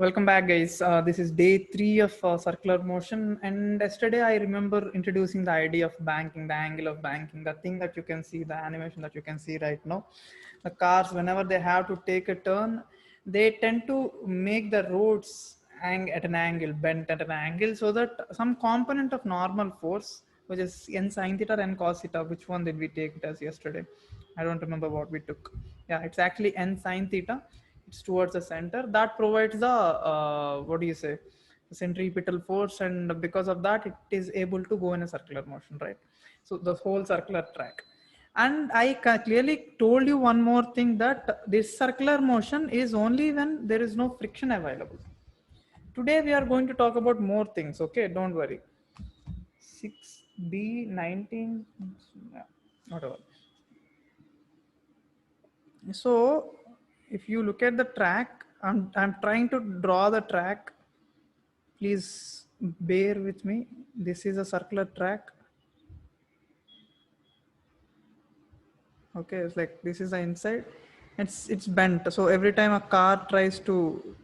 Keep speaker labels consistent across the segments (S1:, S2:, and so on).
S1: Welcome back, guys. This is day 3 of circular motion. And yesterday, I remember introducing the idea of banking, the angle of banking, the thing that you can see, the animation that you can see right now. The cars, whenever they have to take a turn, they tend to make the roads at an angle, bent at an angle, so that some component of normal force, which is n sine theta and cos theta, which one did we take it as yesterday? I don't remember what we took. Yeah, it's actually n sine theta. It's towards the center that provides the what do you say, the centripetal force, and because of that it is able to go in a circular motion, right? So the whole circular track. And I clearly told you one more thing, that this circular motion is only when there is no friction available. Today we are going to talk about more things, okay? Don't worry. 6b 19, yeah, whatever. So if you look at the track, I'm trying to draw the track. Please bear with me. This is a circular track. Okay, it's like this is the inside. It's bent. So every time a car tries to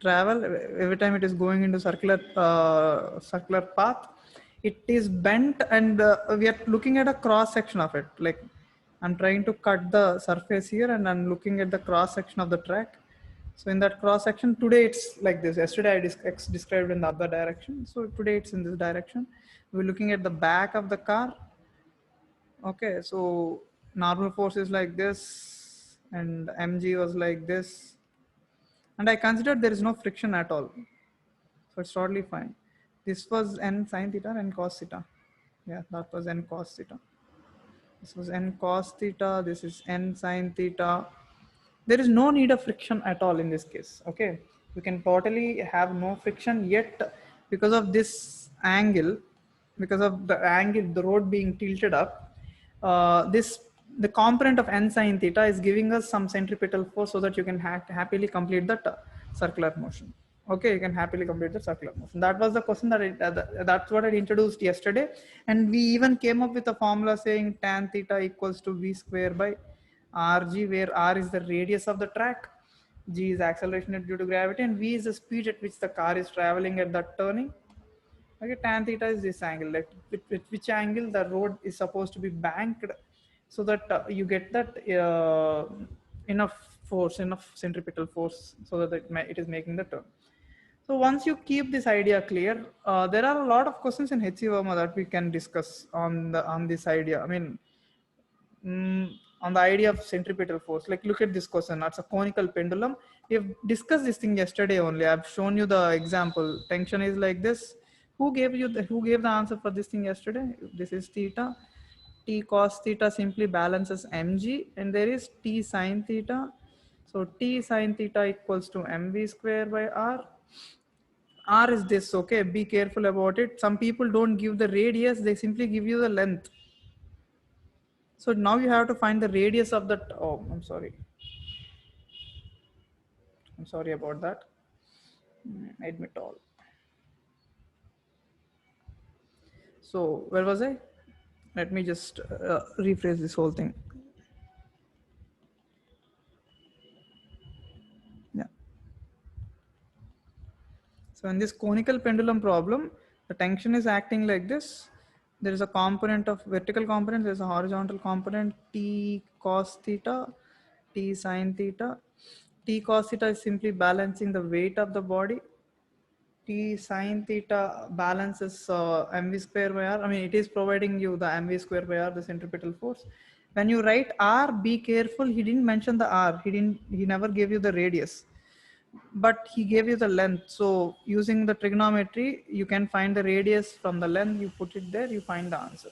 S1: travel, every time it is going into circular path, it is bent, and we are looking at a cross section of it. Like I'm trying to cut the surface here, and I'm looking at the cross section of the track. So in that cross section, today it's like this. Yesterday I described in the other direction. So today it's in this direction. We're looking at the back of the car. Okay, so normal force is like this, and mg was like this, and I considered there is no friction at all. So it's totally fine. This was n sine theta and cos theta. Yeah, that was n cos theta. This was n cos theta. This is n sine theta. There is no need of friction at all in this case. Okay, you can totally have no friction, yet because of this angle, because of the angle, the road being tilted up, this the component of n sine theta is giving us some centripetal force, so that you can happily complete that circular motion. Okay, you can happily complete the circular motion. That was the question that's what I introduced yesterday, and we even came up with a formula saying tan theta equals to v square by rg, where r is the radius of the track, g is acceleration due to gravity, and v is the speed at which the car is traveling at that turning. Okay, tan theta is this angle, like with which angle the road is supposed to be banked, so that you get that enough force, enough centripetal force, so that it is making the turn. So once you keep this idea clear, there are a lot of questions in HC Verma that we can discuss on this idea. I mean, on the idea of centripetal force. Like, look at this question. That's a conical pendulum. We've discussed this thing yesterday only. I've shown you the example. Tension is like this. Who gave the answer for this thing yesterday? This is theta. T cos theta simply balances mg, and there is T sine theta. So T sine theta equals to mv square by r. R is this, okay? Be careful about it. Some people don't give the radius, they simply give you the length. So now you have to find the radius of that. Oh, I'm sorry. I'm sorry about that. Admit all. So where was I? Let me just rephrase this whole thing. Yeah. So in this conical pendulum problem, the tension is acting like this. There is a component of vertical component. There is a horizontal component T cos theta, T sine theta. T cos theta is simply balancing the weight of the body. T sine theta balances mv square by r. I mean, it is providing you the mv square by r, the centripetal force. When you write r, be careful. He didn't mention the r. He never gave you the radius, but he gave you the length. So using the trigonometry, you can find the radius from the length. You put it there, you find the answer.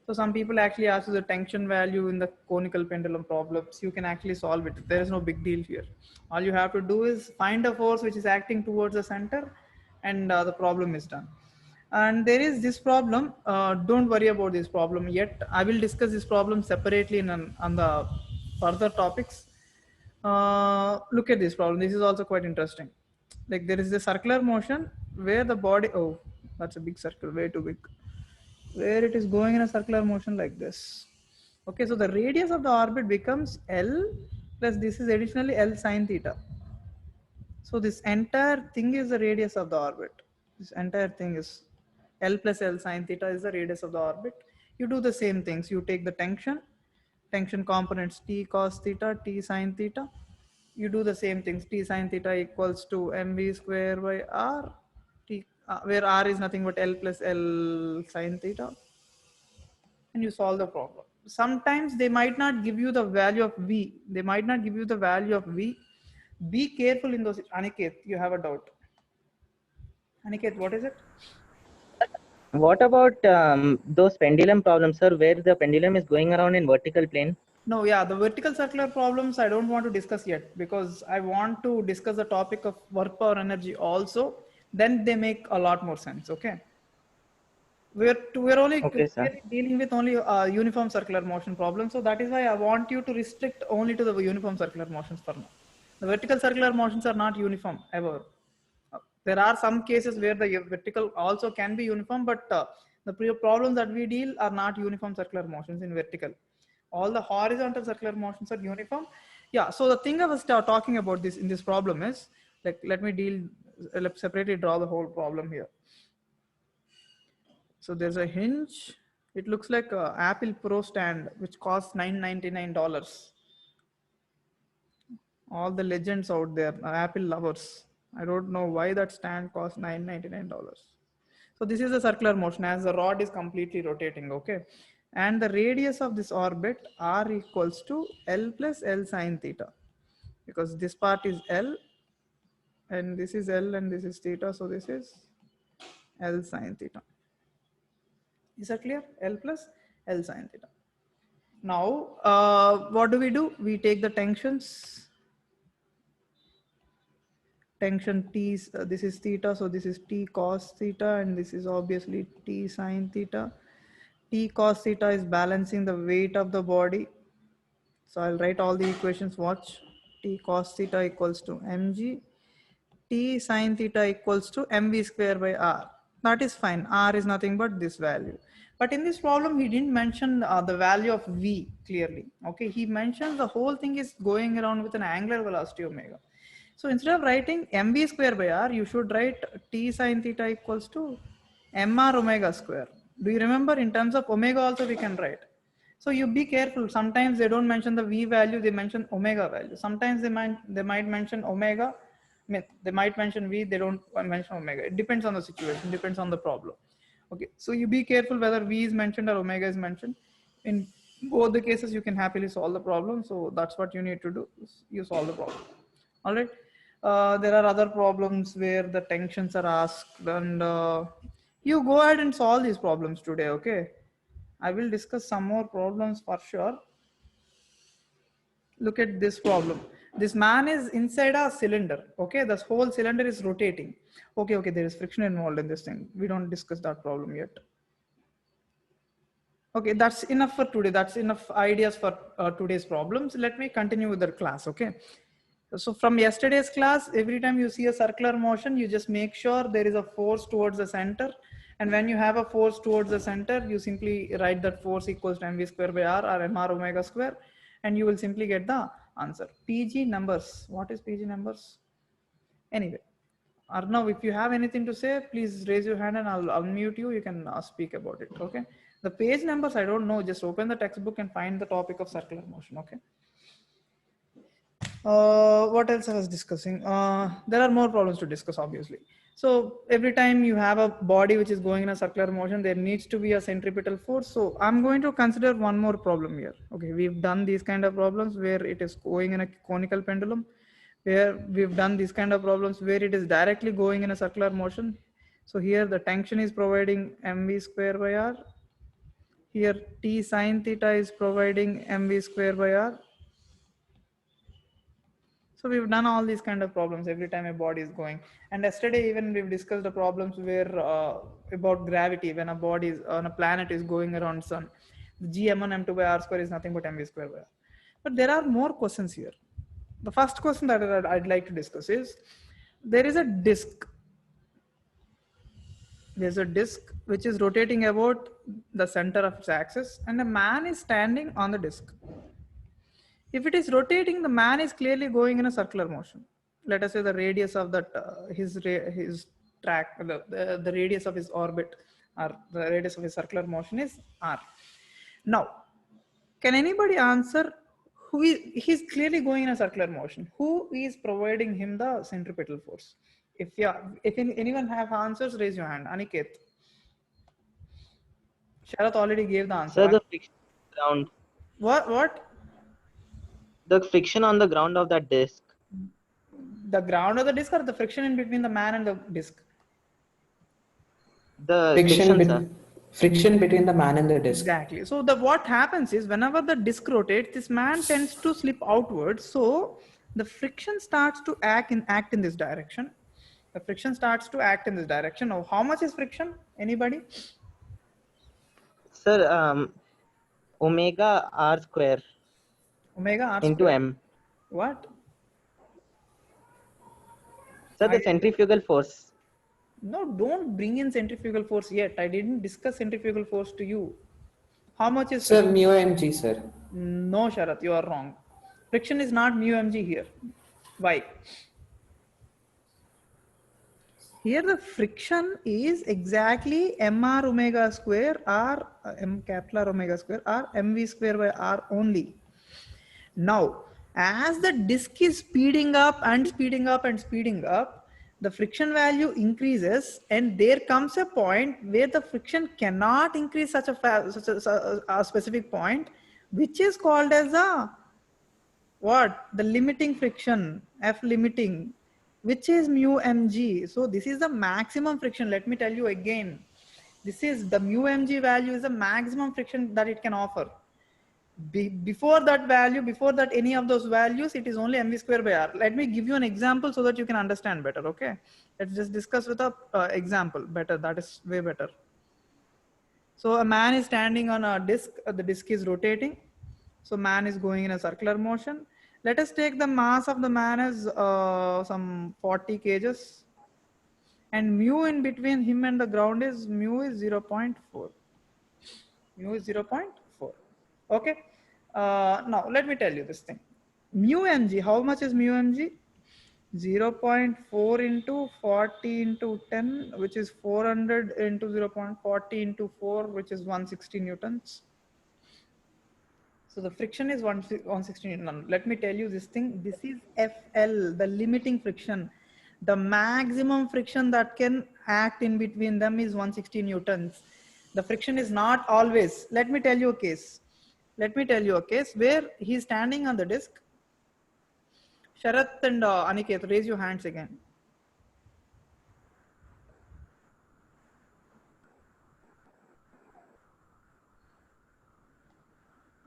S1: So some people actually ask you the tension value in the conical pendulum problems. You can actually solve it. There is no big deal here. All you have to do is find a force which is acting towards the center, and the problem is done. And there is this problem. Don't worry about this problem yet. I will discuss this problem separately on the further topics. Look at this problem. This is also quite interesting. Like, there is a circular motion where the body. Oh, that's a big circle, way too big, where it is going in a circular motion like this. Okay, so the radius of the orbit becomes L plus this is additionally L sine theta. So this entire thing is the radius of the orbit. This entire thing is L plus L sine theta is the radius of the orbit. You do the same things. You take the tension components T cos theta, T sine theta. You do the same things. T sine theta equals to mv square by r, T, where r is nothing but L plus L sine theta, and you solve the problem. Sometimes they might not give you the value of v. They might not give you the value of v. Be careful in those. Aniket, you have a doubt. Aniket, what is it?
S2: What about those pendulum problems, sir, where the pendulum is going around in vertical plane?
S1: No, yeah, the vertical circular problems I don't want to discuss yet because I want to discuss the topic of work power energy also. Then they make a lot more sense. Okay. We're only
S2: Okay, sir.
S1: clearly dealing with only uniform circular motion problems. So that is why I want you to restrict only to the uniform circular motions for now. The vertical circular motions are not uniform ever. There are some cases where the vertical also can be uniform, but the problems that we deal are not uniform circular motions in vertical. All the horizontal circular motions are uniform. Yeah. So the thing I was talking about this in this problem is like, let me separately draw the whole problem here. So there's a hinge. It looks like a Apple Pro stand, which costs $999. All the legends out there, Apple lovers. I don't know why that stand costs $999. So this is a circular motion as the rod is completely rotating, okay? And the radius of this orbit r equals to L plus L sine theta, because this part is L and this is L and this is theta. So this is L sine theta. Is that clear? L plus L sine theta. Now, what do? We take the tensions. Tension T, this is theta, so this is T cos theta, and this is obviously T sine theta. T cos theta is balancing the weight of the body. So I'll write all the equations, watch. T cos theta equals to mg. T sine theta equals to mv square by r. That is fine. R is nothing but this value. But in this problem, he didn't mention the value of v clearly. Okay, he mentioned the whole thing is going around with an angular velocity omega. So instead of writing mv square by r, you should write T sine theta equals to mr omega square. Do you remember in terms of omega also we can write? So you be careful. Sometimes they don't mention the v value, they mention omega value. Sometimes they might mention omega. I mean, they might mention v, they don't mention omega. It depends on the situation, depends on the problem. Okay, so you be careful whether v is mentioned or omega is mentioned. In both the cases, you can happily solve the problem. So that's what you need to do. You solve the problem. All right. There are other problems where the tensions are asked, and you go ahead and solve these problems today. Okay. I will discuss some more problems for sure. Look at this problem. This man is inside a cylinder. Okay, this whole cylinder is rotating. Okay, there is friction involved in this thing. We don't discuss that problem yet. Okay, that's enough for today. That's enough ideas for today's problems. Let me continue with the class. Okay. So from yesterday's class, every time you see a circular motion, you just make sure there is a force towards the center. And when you have a force towards the center, you simply write that force equals to mv square by r or mr omega square, and you will simply get the answer. PG numbers. What is PG numbers? Anyway, Arnav, if you have anything to say, please raise your hand and I'll unmute you. You can speak about it. Okay. The page numbers, I don't know. Just open the textbook and find the topic of circular motion. Okay. What else I was discussing? There are more problems to discuss, obviously. So every time you have a body which is going in a circular motion, there needs to be a centripetal force. So I'm going to consider one more problem here. Okay, we've done these kind of problems where it is going in a conical pendulum, where we've done these kind of problems where it is directly going in a circular motion. So here the tension is providing mv square by r. Here T sine theta is providing mv square by r. So we've done all these kind of problems every time a body is going. And yesterday even we've discussed the problems where about gravity when a body is on a planet is going around sun. The gm1 m2 by r square is nothing but mv square by r. But there are more questions here. The first question that I'd like to discuss is there is a disk. There's a disk which is rotating about the center of its axis, and a man is standing on the disk. If it is rotating, the man is clearly going in a circular motion. let us say the radius of that his track, the radius of his orbit, or the radius of his circular motion is r. Now, can anybody answer who is, he's clearly going in a circular motion, who is providing him the centripetal force? If anyone have answers, raise your hand. Aniket. Sharath already gave the answer.
S2: Sir, the friction ground.
S1: What?
S2: The friction on the ground of that disc.
S1: The ground of the disc, or the friction in between the man and the disc?
S2: The friction, sir.
S3: Friction between the man and the disc.
S1: Exactly. So what happens is, whenever the disc rotates, this man tends to slip outwards. So the friction starts to act in this direction. The friction starts to act in this direction. Now, how much is friction? Anybody?
S2: Sir, omega r square
S1: Omega r
S2: into
S1: square.
S2: m.
S1: What?
S2: Sir, the centrifugal force.
S1: No, don't bring in centrifugal force yet. I didn't discuss centrifugal force to you. How much is
S3: Sir,
S1: friction?
S3: mu mg, sir.
S1: No, Sharath, you are wrong. Friction is not mu mg here. Why? Here the friction is exactly mr omega square or m capital R omega square or mv square by r only. Now, as the disk is speeding up and speeding up and speeding up, the friction value increases, and there comes a point where the friction cannot increase such a specific point, which is called as a what? The limiting friction, F limiting, which is mu mg. So this is the maximum friction. Let me tell you again. This is the mu mg value is the maximum friction that it can offer. Before that value, before that any of those values, it is only mv square by r. Let me give you an example so that you can understand better. Okay, let's just discuss with a example better. That is way better. So a man is standing on a disc. The disc is rotating. So man is going in a circular motion. Let us take the mass of the man as some 40 kgs, and mu in between him and the ground is mu is 0.4. Mu is 0.4. Okay. Now let me tell you this thing. Mu mg, how much is mu mg? 0.4 into 40 into 10, which is 400 into 0.40 into 4, which is 160 newtons. So the friction is 160 newton. Let me tell you this thing. This is FL, the limiting friction. The maximum friction that can act in between them is 160 newtons. The friction is not always. Let me tell you a case. Let me tell you a case where he's standing on the disc. Sharath and Aniket, raise your hands again.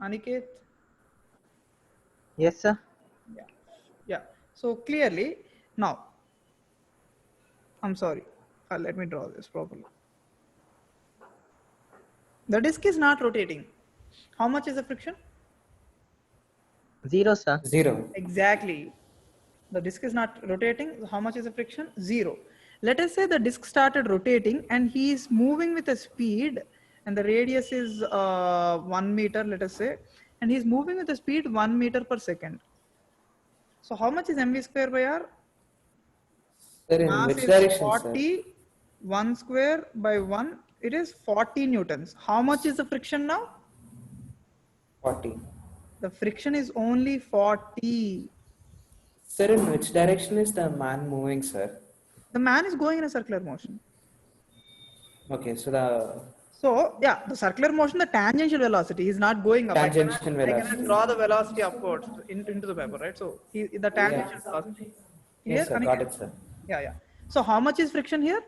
S1: Aniket?
S2: Yes, sir.
S1: Yeah. So clearly, now, I'm sorry. Let me draw this properly. The disc is not rotating. How much is the friction?
S2: 0, sir.
S3: 0.
S1: Exactly. The disc is not rotating. How much is the friction? 0. Let us say the disc started rotating and he is moving with a speed, and the radius is 1 meter, let us say, and he's moving with a speed 1 meter per second. So how much is mv square by r?
S3: Sir, in
S1: Mass
S3: which
S1: is
S3: direction,
S1: 40,
S3: sir?
S1: 1 square by 1, it is 40 newtons. How much is the friction now?
S3: 40.
S1: The friction is only 40.
S3: Sir, in which direction is the man moving, sir?
S1: The man is going in a circular motion.
S3: Okay, so
S1: So yeah, the circular motion, the tangential velocity is not going up.
S3: Tangential
S1: I cannot
S3: velocity.
S1: draw the velocity upwards into the paper, right? So the tangential velocity.
S3: Yes, sir, got
S1: Aniket?
S3: it, sir.
S1: Yeah. So how much is friction here?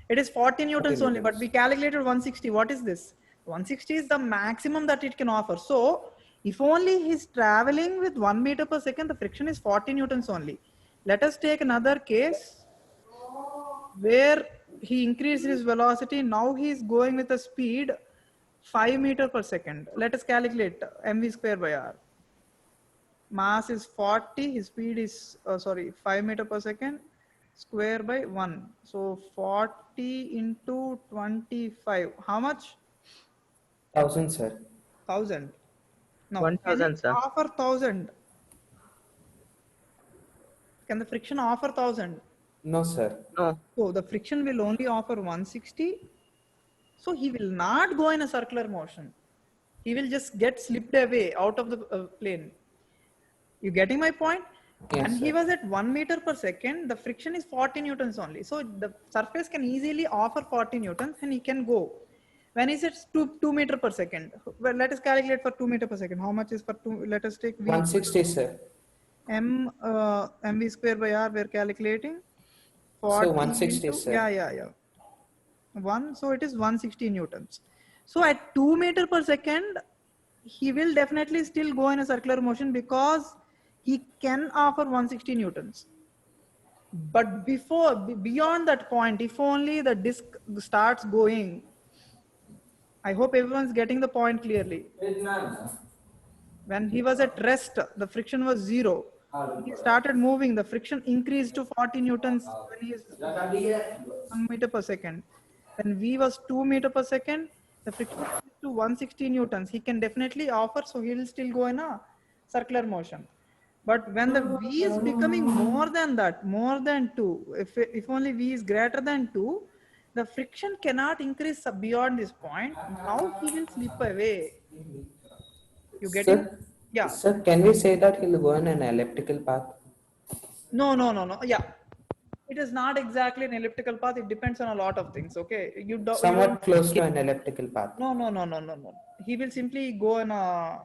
S1: It is 40 newtons only, but we calculated 160. What is this? 160 is the maximum that it can offer. So if only he's traveling with 1 meter per second, the friction is 40 newtons only. Let us take another case where he increased his velocity. Now he is going with a speed 5 meter per second. Let us calculate mv square by r. Mass is 40, his speed is 5 meter per second square by 1. So 40 into 25. How much?
S3: 1000, sir.
S1: 1000. Now, can
S2: 1000,
S1: it
S2: sir.
S1: offer 1000? Can the friction offer 1000?
S3: No, sir.
S2: No.
S1: So the friction will only offer 160. So he will not go in a circular motion. He will just get slipped away out of the plane. You getting my point?
S3: Yes,
S1: And he
S3: sir.
S1: was at 1 meter per second. The friction is 40 newtons only. So the surface can easily offer 40 newtons and he can go. When is it 2 meter per second? Well, let us calculate for 2 meter per second. How much is for 2? Let us take V.
S3: 160, sir.
S1: Mv square by R. We're calculating. 40
S3: So 160,
S1: into,
S3: sir.
S1: yeah. 1. So it is 160 newtons. So at 2 meter per second, he will definitely still go in a circular motion because he can offer 160 newtons. But beyond that point, if only the disc starts going, I hope everyone's getting the point clearly. When he was at rest, the friction was 0. He started moving, the friction increased to 40 newtons when he is 1 meter per second. When V was 2 meter per second, the friction increased to 160 newtons. He can definitely offer, so he will still go in a circular motion. But when the V is becoming more than that, more than 2, if only V is greater than 2, the friction cannot increase beyond this point. Now he will slip away. You getting?
S3: Sir,
S1: Yeah.
S3: sir, can we say that he'll go in an elliptical path?
S1: No. Yeah. It is not exactly an elliptical path. It depends on a lot of things. Okay. You don't.
S3: Somewhat close to an elliptical path.
S1: No. He will simply go in a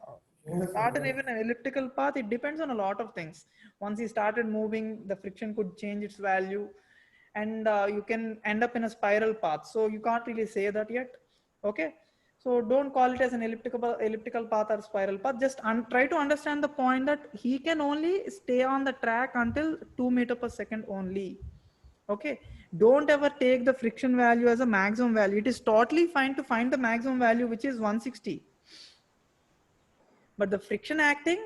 S1: not even an elliptical path. It depends on a lot of things. Once he started moving, the friction could change its value, and you can end up in a spiral path. So you can't really say that yet. Okay. So don't call it as an elliptical path or spiral path. Just try to understand the point that he can only stay on the track until 2 meter per second only. Okay. Don't ever take the friction value as a maximum value. It is totally fine to find the maximum value, which is 160. But the friction acting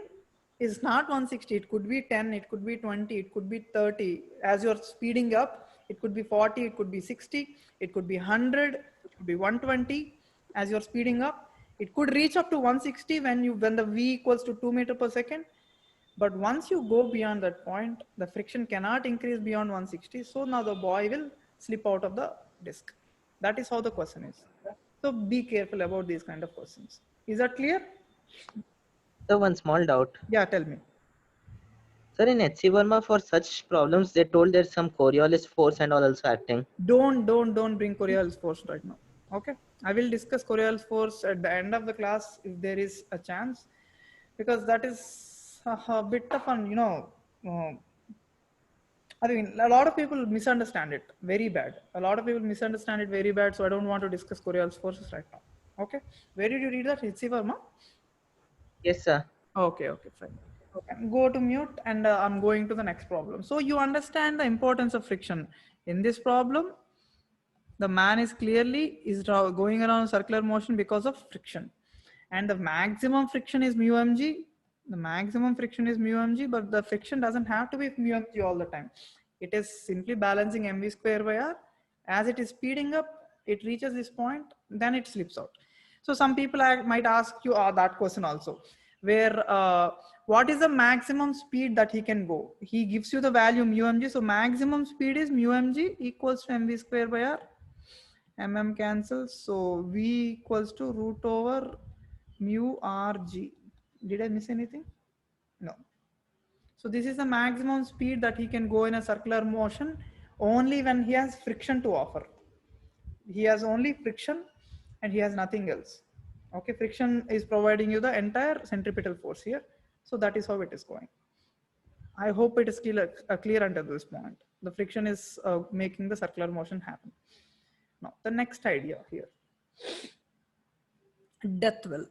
S1: is not 160. It could be 10, it could be 20, it could be 30. As you're speeding up, it could be 40, it could be 60, it could be 100, it could be 120. As you're speeding up, it could reach up to 160 when the V equals to 2 meter per second. But once you go beyond that point, the friction cannot increase beyond 160. So now the boy will slip out of the disc. That is how the question is. So be careful about these kind of questions. Is that clear?
S2: So one small doubt.
S1: Yeah, tell me.
S2: Sir, in HC Verma, for such problems, they told there's some Coriolis force and all also acting.
S1: Don't bring Coriolis force right now. Okay. I will discuss Coriolis force at the end of the class if there is a chance, because that is a bit of fun, I mean, a lot of people misunderstand it very bad. So I don't want to discuss Coriolis forces right now. Okay. Where did you read that? H.C. Verma?
S2: Yes, sir.
S1: Okay, fine. Okay. Go to mute and I'm going to the next problem. So you understand the importance of friction. In this problem, the man is clearly going around circular motion because of friction. And the maximum friction is mu mg. The maximum friction is mu mg, but the friction doesn't have to be mu mg all the time. It is simply balancing mv square by r. As it is speeding up, it reaches this point, then it slips out. So some people might ask you that question also, where what is the maximum speed that he can go? He gives you the value mu mg. So maximum speed is mu mg equals to mv square by r. Mm cancels. So v equals to root over mu rg. Did I miss anything? No. So this is the maximum speed that he can go in a circular motion only when he has friction to offer. He has only friction and he has nothing else. Okay, friction is providing you the entire centripetal force here. So that is how it is going. I hope it is clear until this point. The friction is making the circular motion happen. Now, the next idea here. Death well.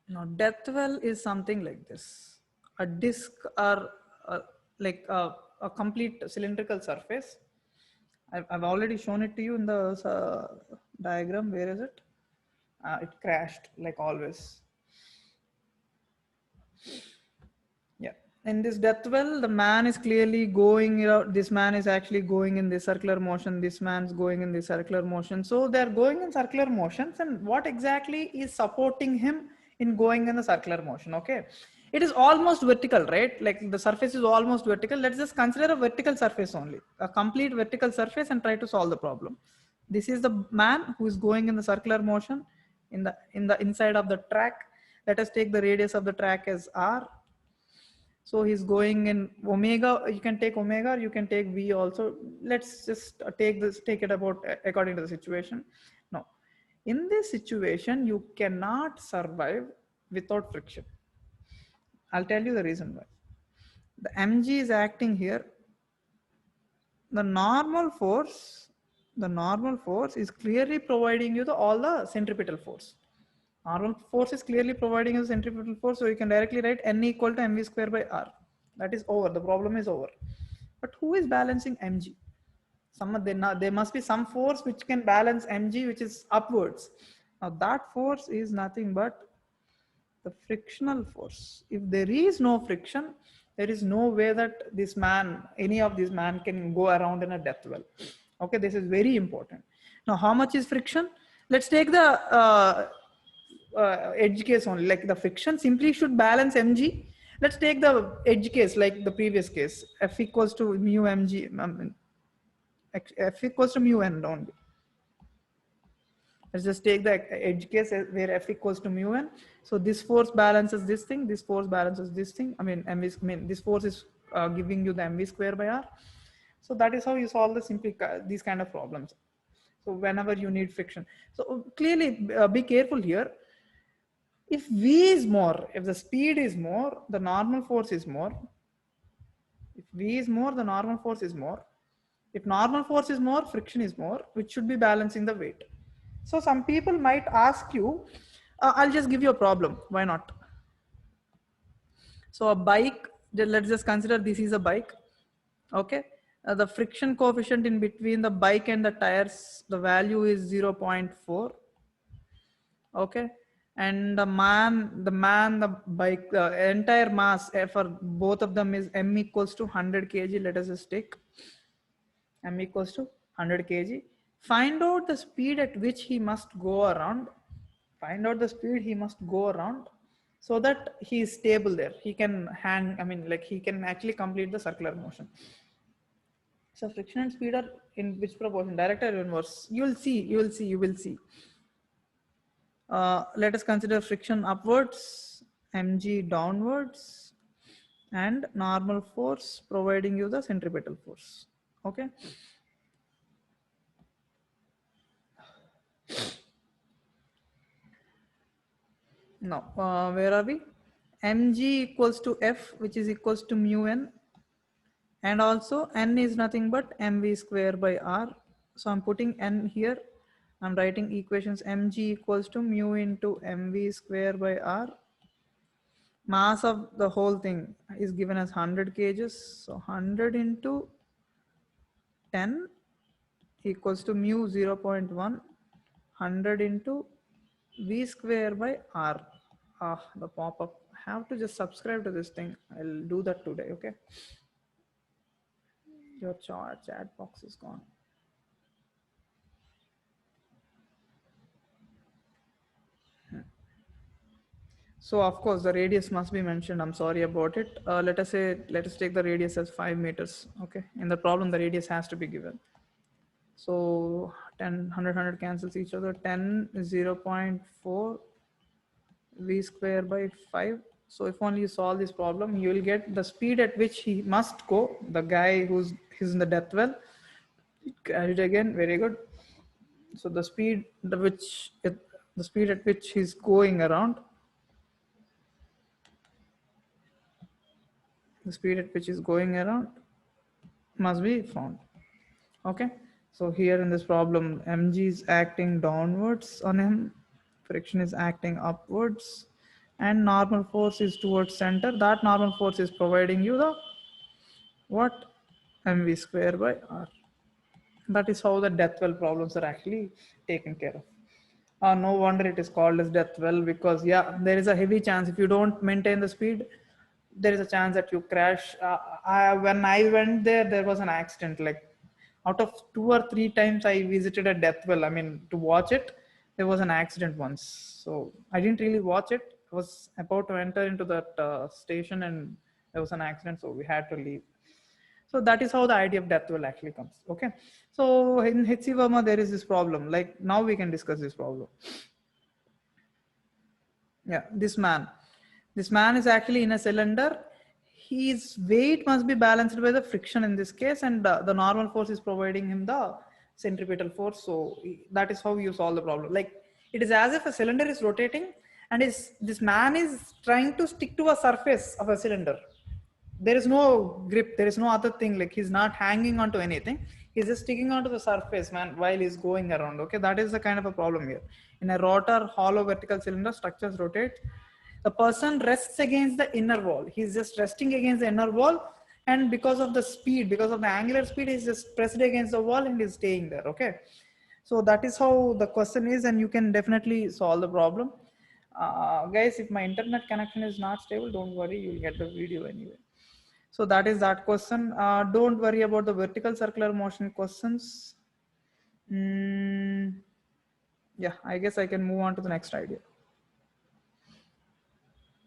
S1: Now, death well is something like this. A disc or like a complete cylindrical surface. I've already shown it to you in the diagram. Where is it? It crashed like always. Yeah. In this death well, the man is clearly going, this man is actually going in this circular motion. This man's going in this circular motion. So they're going in circular motions, and what exactly is supporting him in going in the circular motion? Okay. it is almost vertical, right? Like the surface is almost vertical. Let's just consider a vertical surface only, a complete vertical surface, and try to solve the problem. This is the man who is going in the circular motion in the inside of the track. Let us take the radius of the track as r. So he's going in omega. You can take omega, you can take v also. Let's just take it about according to the situation. Now, in this situation, you cannot survive without friction. I'll tell you the reason why. The mg is acting here. The normal force is clearly providing you all the centripetal force. Normal force is clearly providing you the centripetal force, so you can directly write n equal to mv square by r. That is over. The problem is over. But who is balancing mg? There must be some force which can balance mg, which is upwards. Now that force is nothing but the frictional force. If there is no friction, there is no way that any of these man can go around in a death well. Okay, this is very important. Now, how much is friction? Let's take the edge case only. Like the friction simply should balance mg. Let's take the edge case like the previous case. F equals to mu mg. F equals to mu n only. Let's just take the edge case where F equals to mu n. So this force balances this thing. This force balances this thing. This force is giving you the mv square by r. So that is how you solve these kind of problems. So whenever you need friction. So clearly be careful here. If v is more, if the speed is more, the normal force is more. If v is more, the normal force is more. If normal force is more, friction is more, which should be balancing the weight. So some people might ask you, I'll just give you a problem. Why not? So a bike, let's just consider this is a bike. Okay. The friction coefficient in between the bike and the tires, the value is 0.4. Okay. And the bike, the entire mass for both of them is m equals to 100 kg. Let us just take m equals to 100 kg. Find out the speed at which he must go around. Find out the speed he must go around so that he is stable there. He can he can actually complete the circular motion. So friction and speed are in which proportion? Direct or inverse? You will see. Let us consider friction upwards, mg downwards, and normal force providing you the centripetal force. Okay. Now, where are we? Mg equals to F, which is equals to mu n. And also n is nothing but mv square by r. So I'm putting n here. I'm writing equations mg equals to mu into mv square by r. Mass of the whole thing is given as 100 kgs. So 100 into 10 equals to mu 0.1. 100 into v square by r. The pop-up. I have to just subscribe to this thing. I'll do that today. Okay. Your chat box is gone. So of course the radius must be mentioned. I'm sorry about it. Let us take the radius as 5 meters. Okay. In the problem, the radius has to be given. So 10, 100 cancels each other. 10 is 0.4 v square by 5. So if only you solve this problem, you will get the speed at which he must go. The guy who's in the death well. Add it again. Very good. So the speed at which he's going around. The speed at which is going around must be found. Okay. So here in this problem, mg is acting downwards on him. Friction is acting upwards. And normal force is towards center. That normal force is providing you the what? mv square by r. That is how the death well problems are actually taken care of. No wonder it is called as death well, because yeah, there is a heavy chance if you don't maintain the speed, there is a chance that you crash. When I went there was an accident. Like out of 2 or 3 times I visited a death well, to watch it, there was an accident once. So I didn't really watch it. I was about to enter into that station and there was an accident, so we had to leave. So that is how the idea of death will actually comes. Okay, so in H.C. Verma there is this problem. Like now we can discuss this problem. Yeah, this man is actually in a cylinder. His weight must be balanced by the friction in this case, and the normal force is providing him the centripetal force. So that is how you solve the problem. Like it is as if a cylinder is rotating and this man is trying to stick to a surface of a cylinder. There is no grip, there is no other thing. Like he's not hanging onto anything, he's just sticking onto the surface, man, while he's going around. Okay, that is the kind of a problem here. In a rotor hollow vertical cylinder, structures rotate. The person rests against the inner wall, he's just resting against the inner wall, and because of the speed, because of the angular speed, he's just pressed against the wall and is staying there. Okay, so that is how the question is, and you can definitely solve the problem. Guys, if my internet connection is not stable, don't worry, you'll get the video anyway. So that is that question. Don't worry about the vertical circular motion questions. Yeah, I guess I can move on to the next idea.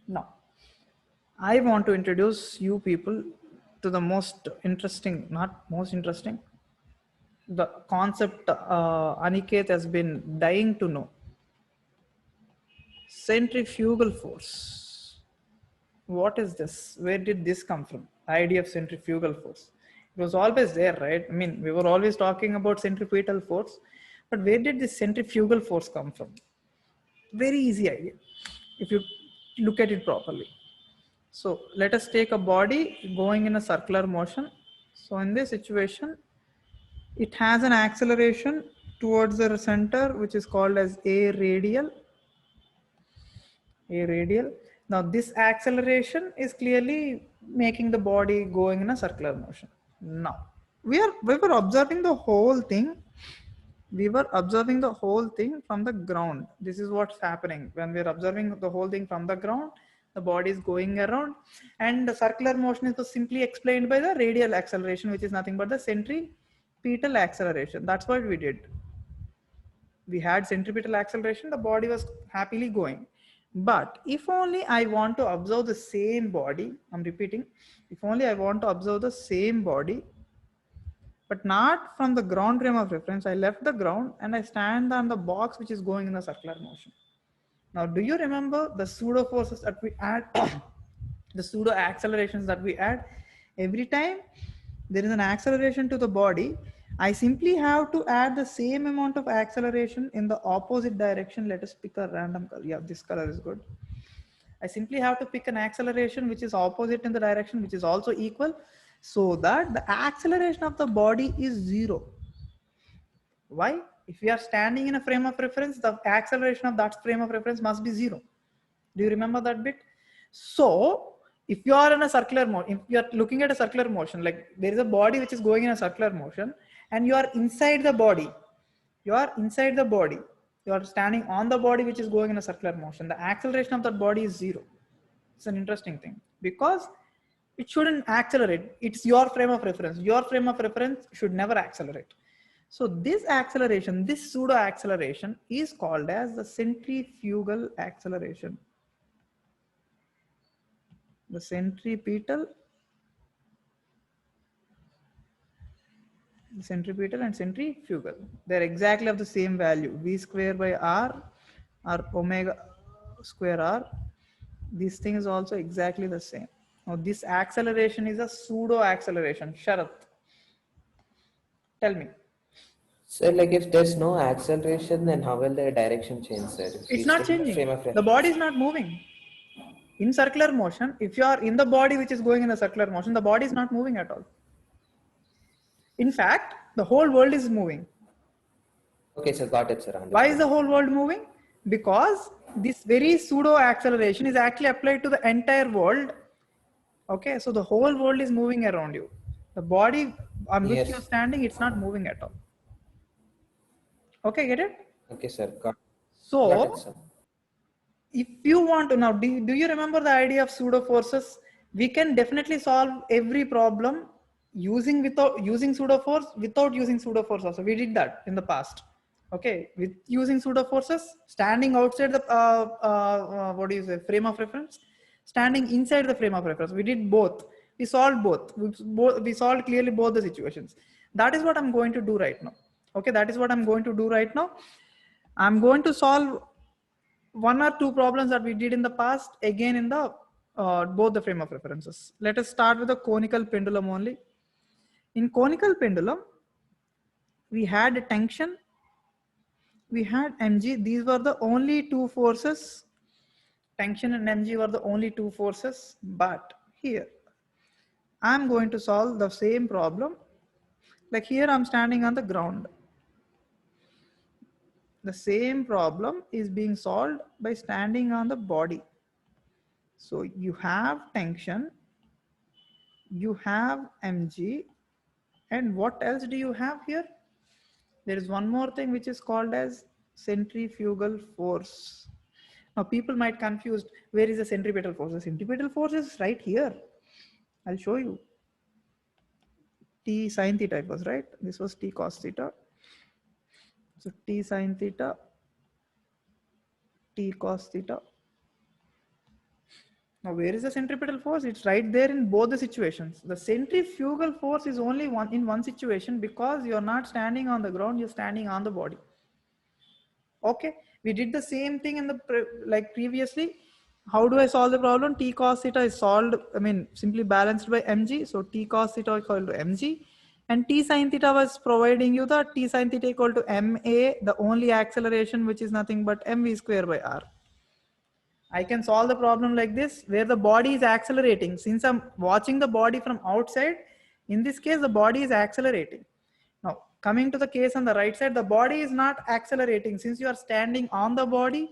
S1: Now, I want to introduce you people to the most interesting, not most interesting, the concept Aniket has been dying to know. Centrifugal force. What is this? Where did this come from? The idea of centrifugal force. It was always there, right? I mean, we were always talking about centripetal force, but where did this centrifugal force come from? Very easy idea if you look at it properly. So let us take a body going in a circular motion. So in this situation, it has an acceleration towards the center, which is called as A radial. Now this acceleration is clearly making the body going in a circular motion. Now we were observing the whole thing. We were observing the whole thing from the ground. This is what's happening when we're observing the whole thing from the ground. The body is going around, and the circular motion is simply explained by the radial acceleration, which is nothing but the centripetal acceleration. That's what we did. We had centripetal acceleration, the body was happily going. But if only I want to observe the same body, I'm repeating, if only I want to observe the same body, but not from the ground frame of reference, I left the ground and I stand on the box which is going in a circular motion. Now, do you remember the pseudo forces that we add, the pseudo accelerations that we add? Every time there is an acceleration to the body, I simply have to add the same amount of acceleration in the opposite direction. Let us pick a random color. Yeah, this color is good. I simply have to pick an acceleration which is opposite in the direction, which is also equal, so that the acceleration of the body is 0. Why? If we are standing in a frame of reference, the acceleration of that frame of reference must be 0. Do you remember that bit? So if you are in a circular motion, if you are looking at a circular motion, like there is a body which is going in a circular motion, and you are inside the body, you are standing on the body which is going in a circular motion, the acceleration of that body is 0. It's an interesting thing because it shouldn't accelerate. It's your frame of reference. Your frame of reference should never accelerate. So this acceleration, this pseudo acceleration is called as the centrifugal acceleration. The centripetal and centrifugal, they're exactly of the same value, v square by r or omega square r. This thing is also exactly the same. Now this acceleration is a pseudo acceleration. Sharath, tell me.
S3: So like if there's no acceleration, then how will the direction change, sir?
S1: It's not changing. The body is not moving. In circular motion, if you are in the body which is going in a circular motion, the body is not moving at all. In fact, the whole world is moving.
S3: Okay, sir, got it, sir.
S1: Why is the whole world moving? Because this very pseudo acceleration is actually applied to the entire world. Okay, so the whole world is moving around you. The body on which you're standing, it's not moving at all. Okay, get it?
S3: Okay, sir. Got
S1: it,
S3: sir.
S1: If you want to now, do you remember the idea of pseudo forces? We can definitely solve every problem using pseudo force, without using pseudo force also. We did that in the past. Okay, with using pseudo forces, standing outside the what do you say, frame of reference, standing inside the frame of reference. We did both. We solved both. We solved clearly both the situations. That is what I'm going to do right now. Okay, that is what I'm going to do right now. I'm going to solve one or two problems that we did in the past again in the both the frame of references. Let us start with the conical pendulum only. In conical pendulum, we had tension, we had mg. These were the only two forces. Tension and mg were the only two forces. But here I'm going to solve the same problem. Like here I'm standing on the ground. The same problem is being solved by standing on the body. So you have tension, you have mg, and what else do you have here? There is one more thing which is called as centrifugal force. Now people might confuse, where is the centripetal force? The centripetal force is right here. I'll show you. T sine theta was right. This was T cos theta. So T sine theta, T cos theta. Now where is the centripetal force? It's right there in both the situations. The centrifugal force is only in one situation because you're not standing on the ground, you're standing on the body. Okay, we did the same thing in the like previously. How do I solve the problem? T cos theta is solved, I mean, simply balanced by mg. So T cos theta equal to mg, and T sin theta was providing you the T sin theta equal to ma, the only acceleration, which is nothing but mv square by r. I can solve the problem like this, where the body is accelerating. Since I'm watching the body from outside, in this case, the body is accelerating. Now, coming to the case on the right side, the body is not accelerating. Since you are standing on the body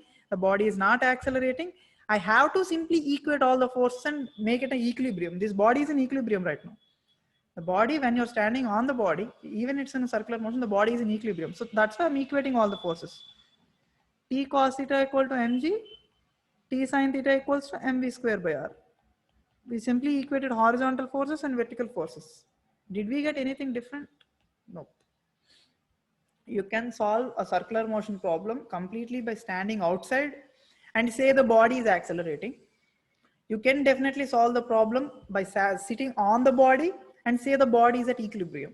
S1: is not accelerating. I have to simply equate all the forces and make it an equilibrium. This body is in equilibrium right now. The body, when you're standing on the body, even it's in a circular motion, the body is in equilibrium. So that's why I'm equating all the forces. T cos theta equal to mg, T sin theta equals to mv square by r. We simply equated horizontal forces and vertical forces. Did we get anything different? No. You can solve a circular motion problem completely by standing outside and say the body is accelerating. You can definitely solve the problem by sitting on the body and say the body is at equilibrium.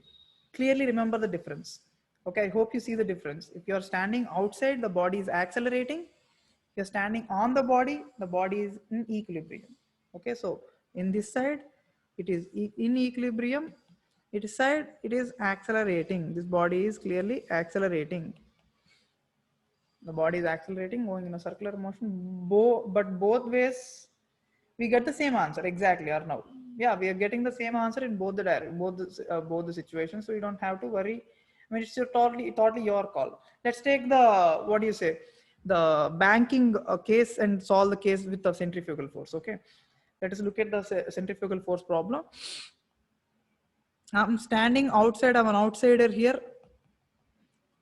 S1: Clearly remember the difference. Okay, I hope you see the difference. If you're standing outside, the body is accelerating. If you're standing on the body is in equilibrium. Okay, so in this side, it is in equilibrium. This side, it is accelerating. This body is clearly accelerating. The body is accelerating, going in a circular motion, but both ways we get the same answer exactly. Or now, yeah, we are getting the same answer in both the both the situations, so you don't have to worry. I mean, it's totally your call. Let's take the, what do you say, the banking case and solve the case with the centrifugal force. Okay, let us look at the centrifugal force problem. I'm standing outside. I'm an outsider here.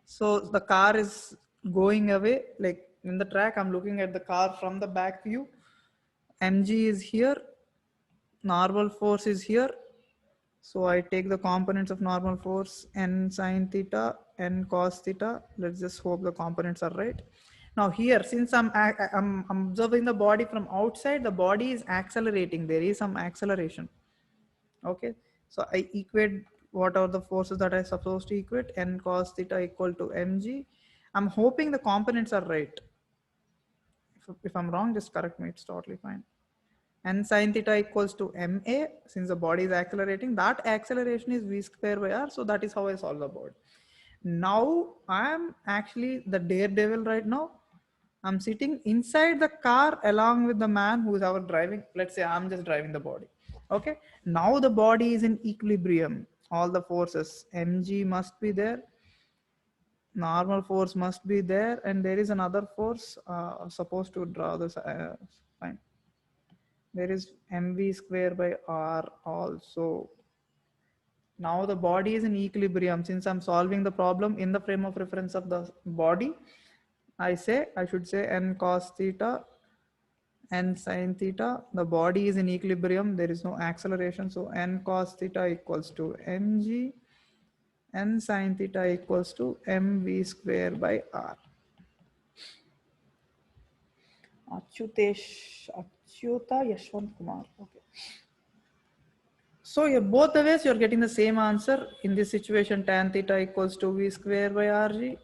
S1: So the car is going away, like in the track. I'm looking at the car from the back view. Mg is here, normal force is here. So I take the components of normal force, n sine theta, n cos theta. Let's just hope the components are right. Now here, since I'm observing the body from outside, the body is accelerating. There is some acceleration. Okay, so I equate what are the forces that I'm supposed to equate. N cos theta equal to mg. I'm hoping the components are right. If I'm wrong, just correct me. It's totally fine. N sine theta equals to ma. Since the body is accelerating, that acceleration is v square by r. So that is how I solve the board. Now I'm actually the daredevil right now. I'm sitting inside the car along with the man who is our driving. Let's say I'm just driving the body. Okay. Now the body is in equilibrium. All the forces, mg must be there. Normal force must be there. And there is another force supposed to draw this. Fine. There is mv square by r also. Now the body is in equilibrium. Since I'm solving the problem in the frame of reference of the body, I should say n cos theta, n sin theta. The body is in equilibrium. There is no acceleration. So n cos theta equals to mg, N sine theta equals to mv square by r. Achyuta Yashwant Kumar. Okay. So you're both the ways you're getting the same answer. In this situation, tan theta equals to v square by rg.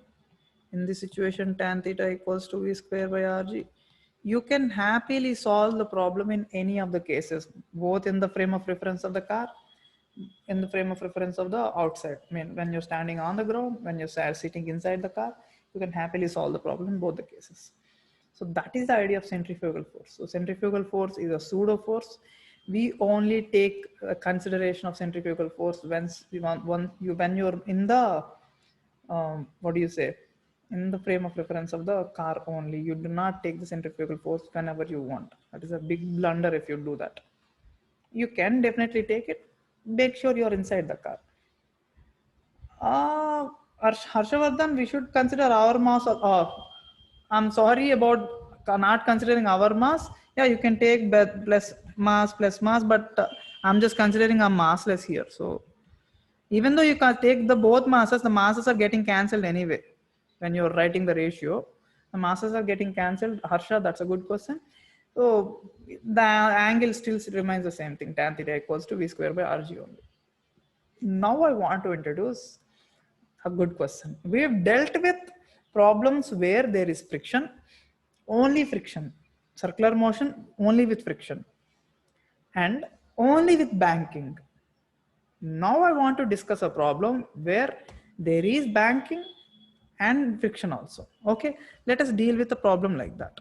S1: In this situation, tan theta equals to v square by rg. You can happily solve the problem in any of the cases, both in the frame of reference of the car, in the frame of reference of the outside. I mean, when you're standing on the ground, when you're sitting inside the car, you can happily solve the problem in both the cases. So that is the idea of centrifugal force. So centrifugal force is a pseudo force. We only take consideration of centrifugal force when you're in the what do you say, in the frame of reference of the car only. You do not take the centrifugal force whenever you want. That is a big blunder if you do that. You can definitely take it. Make sure you're inside the car. Harshavardhan, we should consider our mass. I'm sorry about not considering our mass. Yeah, you can take plus mass, but I'm just considering a massless here. So even though you can take the both masses, the masses are getting cancelled anyway. When you're writing the ratio, the masses are getting cancelled. Harsha, that's a good question. So the angle still remains the same thing. Tan theta equals to v square by rg only. Now I want to introduce a good question. We have dealt with problems where there is friction, only friction, circular motion only with friction, and only with banking. Now I want to discuss a problem where there is banking and friction also. Okay, let us deal with a problem like that.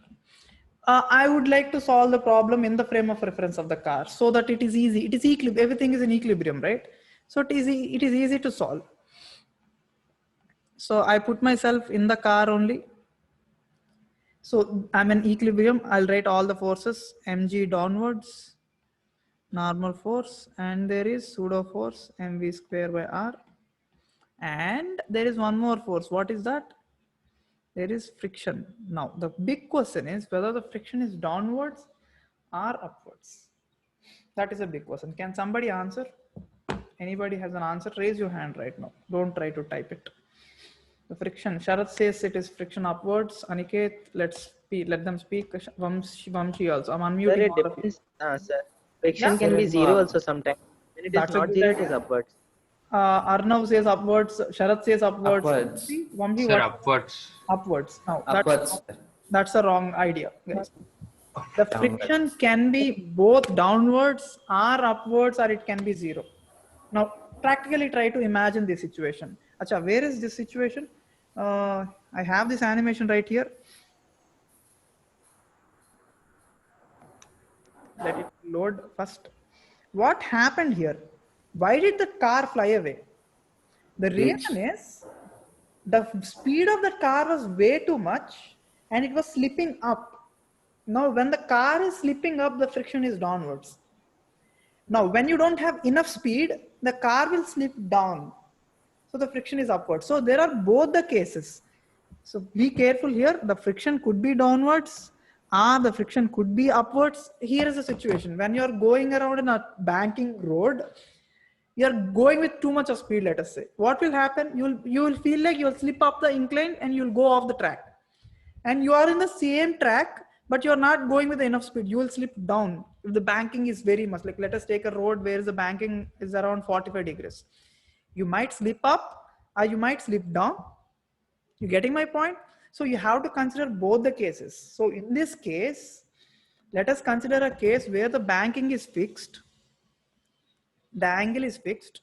S1: I would like to solve the problem in the frame of reference of the car so that it is easy. It is equilibrium. Everything is in equilibrium, right? So it is easy to solve. So I put myself in the car only. So I'm in equilibrium. I'll write all the forces, mg downwards, normal force, and there is pseudo force mv square by r. And there is one more force. What is that? There is friction. Now the big question is whether the friction is downwards or upwards. That is a big question. Can somebody answer? Anybody has an answer? Raise your hand right now. Don't try to type it. The friction. Sharath says it is friction upwards. Aniket, let them speak. Vamshi also. I'm unmuting.
S2: Sir, it
S1: all of you.
S2: depends, sir. Friction
S1: Yeah?
S2: can be zero also sometimes. When it is
S1: That's a
S2: not
S1: good
S2: zero, it
S1: idea.
S2: is upwards.
S1: Arnav says upwards. Sharath says upwards.
S3: Upwards.
S1: Vamshi,
S4: Sir,
S1: what?
S4: upwards.
S1: Upwards. Now
S3: Upwards.
S1: that's a wrong idea, guys. The
S3: Downwards.
S1: friction can be both downwards or upwards, or it can be zero. Now, practically try to imagine this situation. Acha, where is this situation? I have this animation right here. Let it load first. What happened here? Why did the car fly away? The reason is the speed of the car was way too much and it was slipping up. Now, when the car is slipping up, the friction is downwards. Now, when you don't have enough speed, the car will slip down. So the friction is upward. So there are both the cases. So be careful here. The friction could be downwards or the friction could be upwards. Here is the situation. When you're going around in a banking road, you're going with too much of speed, let us say. What will happen? You will feel like you'll slip up the incline and you'll go off the track. And you are in the same track, but you're not going with enough speed. You will slip down if the banking is very much. Like let us take a road where the banking is around 45 degrees. You might slip up or you might slip down. You getting my point? So you have to consider both the cases. So in this case, let us consider a case where the banking is fixed. The angle is fixed.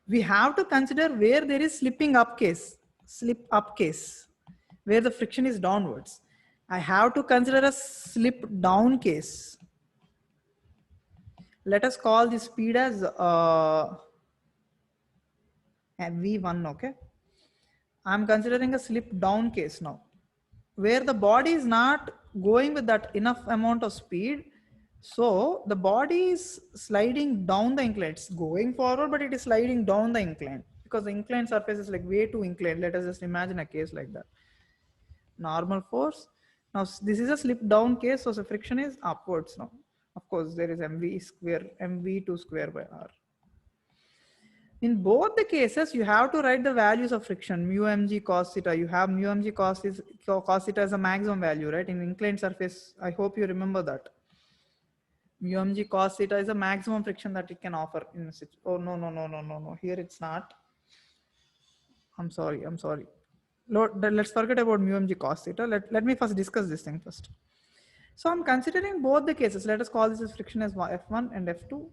S1: We have to consider where there is slipping up case, slip up case, where the friction is downwards. I have to consider a slip down case. Let us call the speed as V1, okay? I'm considering a slip down case now, where the body is not going with that enough amount of speed. So the body is sliding down the incline. It's going forward, but it is sliding down the incline because the incline surface is like way too inclined. Let us just imagine a case like that. Normal force. Now this is a slip down case, so the friction is upwards now. Of course, there is mv2 square by r. In both the cases, you have to write the values of friction, mu mg cos theta. You have mu mg cos theta as a maximum value, right? In inclined surface, I hope you remember that. Mu mg cos theta is a maximum friction that it can offer in a situation. Oh, no. Here it's not. I'm sorry. Let's forget about mu mg cos theta. Let me first discuss this thing first. So I'm considering both the cases. Let us call this as friction as F1 and F2.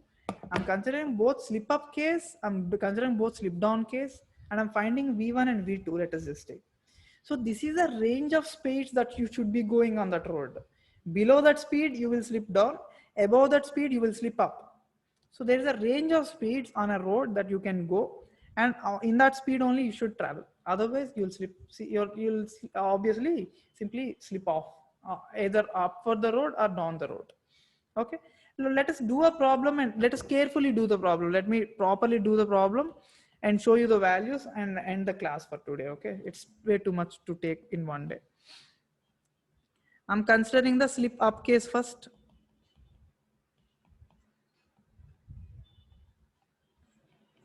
S1: I'm considering both slip up case, I'm considering both slip down case, and I'm finding V1 and V2, let us just take. So this is a range of speeds that you should be going on that road. Below that speed, you will slip down. Above that speed, you will slip up. So there is a range of speeds on a road that you can go, and in that speed only you should travel. Otherwise, you'll slip. You'll obviously simply slip off, either up for the road or down the road. Okay. Let us do a problem and let us carefully do the problem. Let me properly do the problem and show you the values and end the class for today. Okay. It's way too much to take in one day. I'm considering the slip up case first.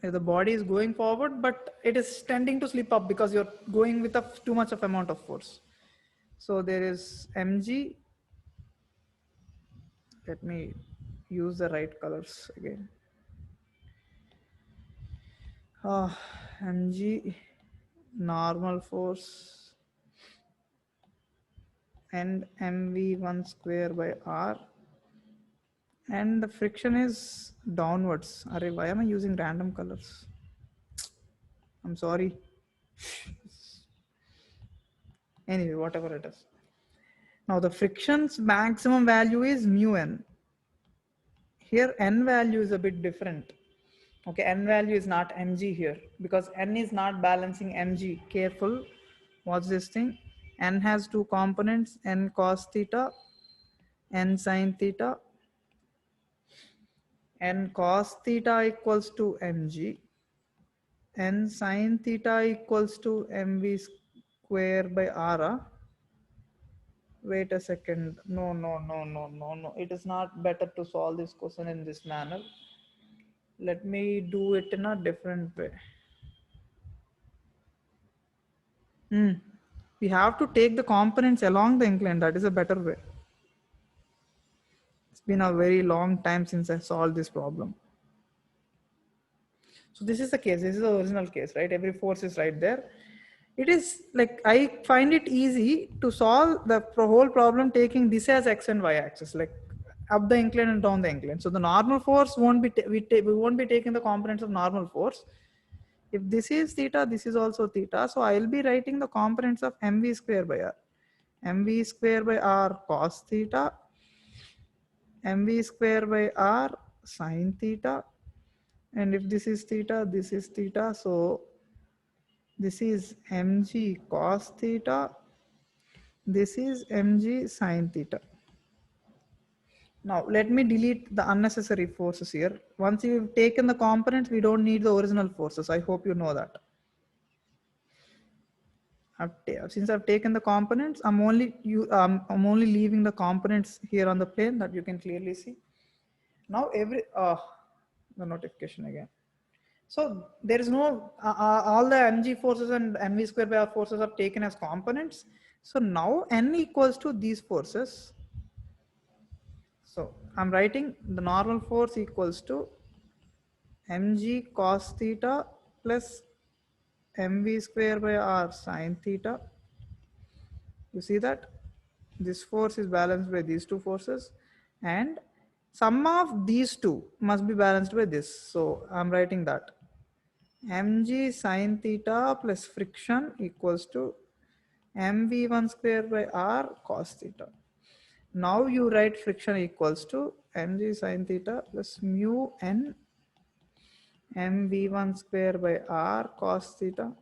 S1: The body is going forward, but it is tending to slip up because you're going with too much of amount of force. So there is mg. Let me use the right colors again. mg normal force and mv1 square by r, and the friction is downwards. Array, why am I using random colors? I'm sorry. Anyway, whatever it is. Now the friction's maximum value is mu n. Here n value is a bit different. Okay, n value is not mg here because n is not balancing mg. Careful. What's this thing? N has two components, n cos theta, n sin theta. N cos theta equals to mg. N sin theta equals to mv square by r. Wait a second. No. It is not better to solve this question in this manner. Let me do it in a different way. We have to take the components along the incline. That is a better way. It's been a very long time since I solved this problem. So this is the case. This is the original case, right? Every force is right there. It is like, I find it easy to solve the whole problem taking this as x and y axis, like up the incline and down the incline. So the normal force won't be, we won't be taking the components of normal force. If this is theta, this is also theta. So I'll be writing the components of mv square by r. mv square by r cos theta, mv square by r sin theta. And if this is theta, this is theta. So this is mg cos theta. This is mg sin theta. Now let me delete the unnecessary forces here. Once you've taken the components, we don't need the original forces. I hope you know that. Since I've taken the components, I'm only leaving the components here on the plane that you can clearly see. Now the notification again. So there is no, all the mg forces and mv square by r forces are taken as components. So now n equals to these forces. So I'm writing the normal force equals to mg cos theta plus mv square by r sin theta. You see that this force is balanced by these two forces, and sum of these two must be balanced by this. So I'm writing that mg sin theta plus friction equals to mv1 square by r cos theta. Now you write friction equals to mg sin theta plus mu n mv1 square by r cos theta.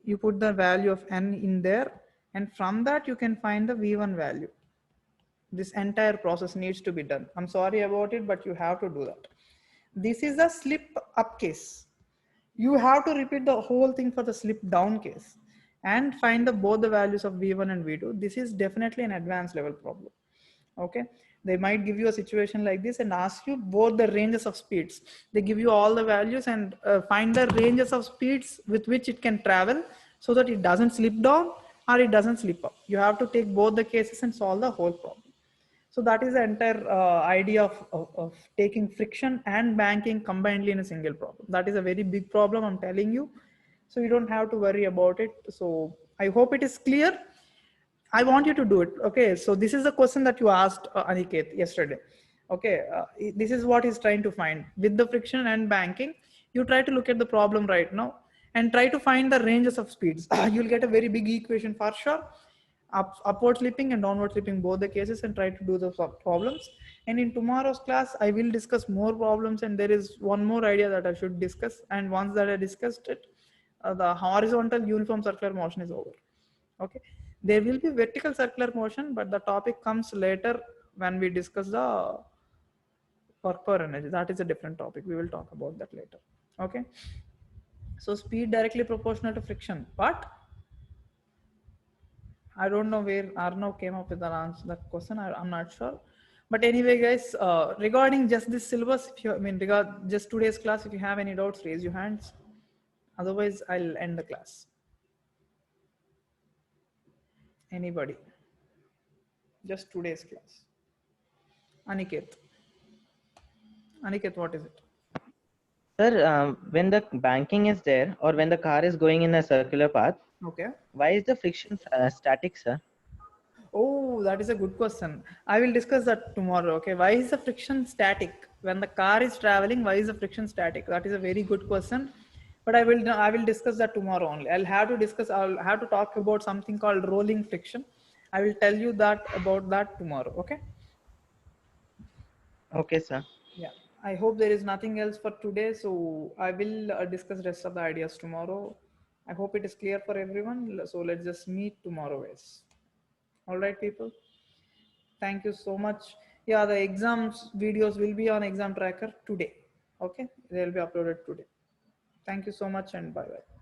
S1: You put the value of n in there, and from that you can find the v1 value. This entire process needs to be done. I'm sorry about it, but you have to do that. This is a slip up case. You have to repeat the whole thing for the slip down case and find both the values of v1 and v2. This is definitely an advanced level problem. Okay. They might give you a situation like this and ask you both the ranges of speeds. They give you all the values and find the ranges of speeds with which it can travel so that it doesn't slip down or it doesn't slip up. You have to take both the cases and solve the whole problem. So that is the entire idea of taking friction and banking combinedly in a single problem. That is a very big problem, I'm telling you. So you don't have to worry about it. So I hope it is clear. I want you to do it. Okay, so this is the question that you asked Aniket yesterday. Okay, this is what he's trying to find with the friction and banking. You try to look at the problem right now and try to find the ranges of speeds. You'll get a very big equation for sure. Upward slipping and downward slipping, both the cases, and try to do the problems. And in tomorrow's class, I will discuss more problems, and there is one more idea that I should discuss. And once that I discussed it, the horizontal uniform circular motion is over. Okay, there will be vertical circular motion, but the topic comes later when we discuss the work per energy. That is a different topic. We will talk about that later. Okay, so speed directly proportional to friction, but I don't know where Arnav came up with that question. I'm not sure. But anyway, guys, regarding just this syllabus, if you, I mean, regard just today's class, if you have any doubts, raise your hands. Otherwise, I'll end the class. Anybody? Just today's class. Aniket. Aniket, what is it?
S2: Sir, when the banking is there or when the car is going in a circular path,
S1: Okay.
S2: why is the friction static, sir?
S1: Oh, that is a good question. I will discuss that tomorrow. Okay. Why is the friction static? When the car is traveling, why is the friction static? That is a very good question. But I will discuss that tomorrow only. I'll have to talk about something called rolling friction. I will tell you about that tomorrow. Okay.
S2: Okay, sir.
S1: Yeah. I hope there is nothing else for today. So I will discuss rest of the ideas tomorrow. I hope it is clear for everyone. So let's just meet tomorrow, guys. All right, people. Thank you so much. Yeah, the exams videos will be on exam tracker today. Okay, they'll be uploaded today. Thank you so much and bye bye.